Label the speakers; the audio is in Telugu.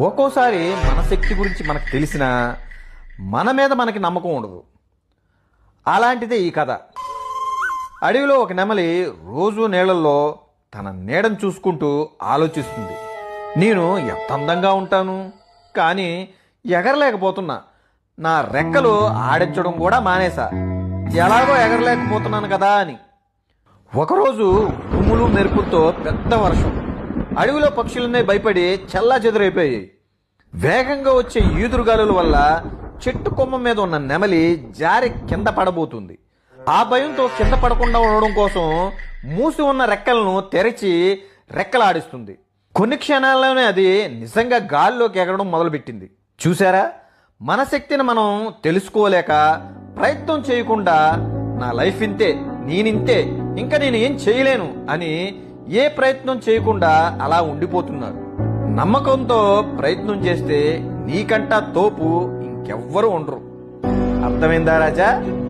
Speaker 1: ఒక్కోసారి మన శక్తి గురించి మనకు తెలిసినా మన మీద మనకి నమ్మకం ఉండదు. అలాంటిదే ఈ కథ. అడవిలో ఒక నెమలి రోజు నీళ్ళల్లో తన నీడను చూసుకుంటూ ఆలోచిస్తుంది. నేను ఎంత అందంగా ఉంటాను, కానీ ఎగరలేకపోతున్నా. నా రెక్కలు ఆడించడం కూడా మానేసా. ఎలాగో ఎగరలేకపోతున్నాను కదా అని. ఒకరోజు ఉరుములు మెరుపులతో పెద్ద వర్షం. అడవిలో పక్షులన్నీ భయపడి చెల్లా చెదురైపోయాయి. వేగంగా వచ్చే ఈదురుగాలుల వల్ల చెట్టు కొమ్మ మీద ఉన్న నెమలి జారి కింద పడబోతుంది. ఆ భయంతో కింద పడకుండా ఉండడం కోసం మూసి ఉన్న రెక్కలను తెరిచి రెక్కలాడిస్తుంది. కొన్ని క్షణాల్లోనే అది నిజంగా గాల్లోకి ఎగరడం మొదలుపెట్టింది. చూసారా, మన శక్తిని మనం తెలుసుకోలేక ప్రయత్నం చేయకుండా నా లైఫ్ ఇంతే, నేనింతే, ఇంకా నేను ఏం చేయలేను అని ఏ ప్రయత్నం చేయకుండా అలా ఉండిపోతున్నారు. నమ్మకంతో ప్రయత్నం చేస్తే నీకంటా తోపు ఇంకెవ్వరూ ఉండరు. అర్థమైందా రాజా?